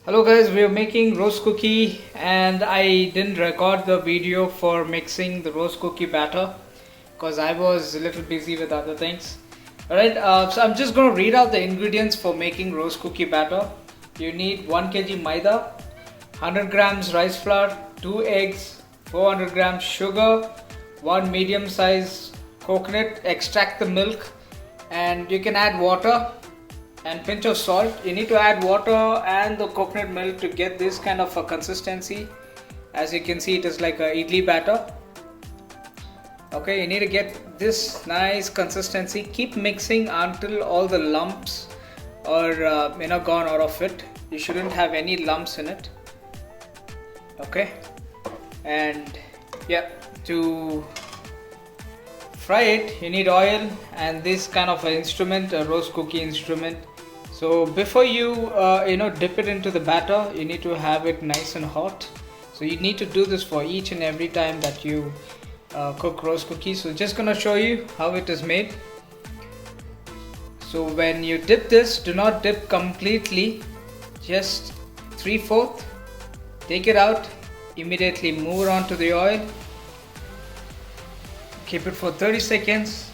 Hello guys, we are making roast cookie and I didn't record the video for mixing the roast cookie batter because I was a little busy with other things. Alright, so I'm just going to read out the ingredients for making roast cookie batter. You need 1 kg maida, 100 grams rice flour, 2 eggs, 400 grams sugar, 1 medium size coconut, extract the milk, and you can add water and pinch of salt. You need to add water and the coconut milk to get this kind of a consistency. As you can see, it is like a idli batter. Okay, you need to get this nice consistency. Keep mixing until all the lumps are gone out of it. You shouldn't have any lumps in it. Okay, and yeah, to fry it you need oil and this kind of an instrument, a roast cookie instrument. So before you dip it into the batter, you need to have it nice and hot. So you need to do this for each and every time that you cook roast cookies. So just gonna show you how it is made. So when you dip this, do not dip completely, just 3/4. Take it out, immediately move on to the oil. Keep it for 30 seconds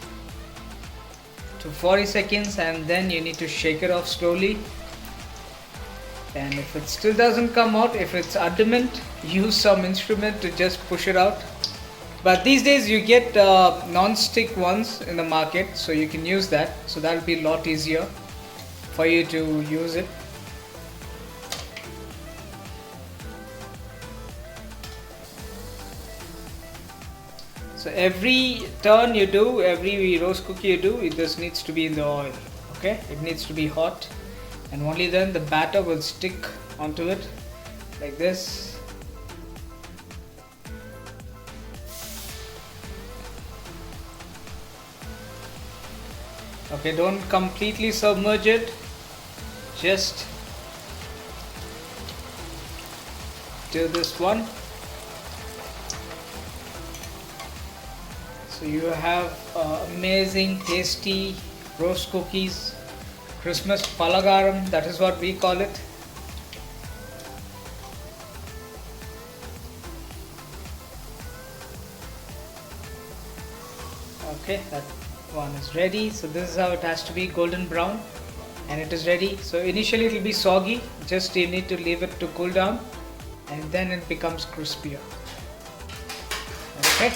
to 40 seconds and then you need to shake it off slowly. And if it still doesn't come out, if it's adamant, use some instrument to just push it out. But these days you get non-stick ones in the market, so you can use that. So that will be a lot easier for you to use it. So every turn you do, every roast cookie you do, this needs to be in the oil. Okay, it needs to be hot, and only then the batter will stick onto it like this. Okay, don't completely submerge it, just do this one. So you have amazing tasty roast cookies, Christmas palagaram, that is what we call it. Okay, that one is ready. So this is how it has to be, golden brown, and it is ready. So initially it will be soggy, just you need to leave it to cool down and then it becomes crispier. Okay.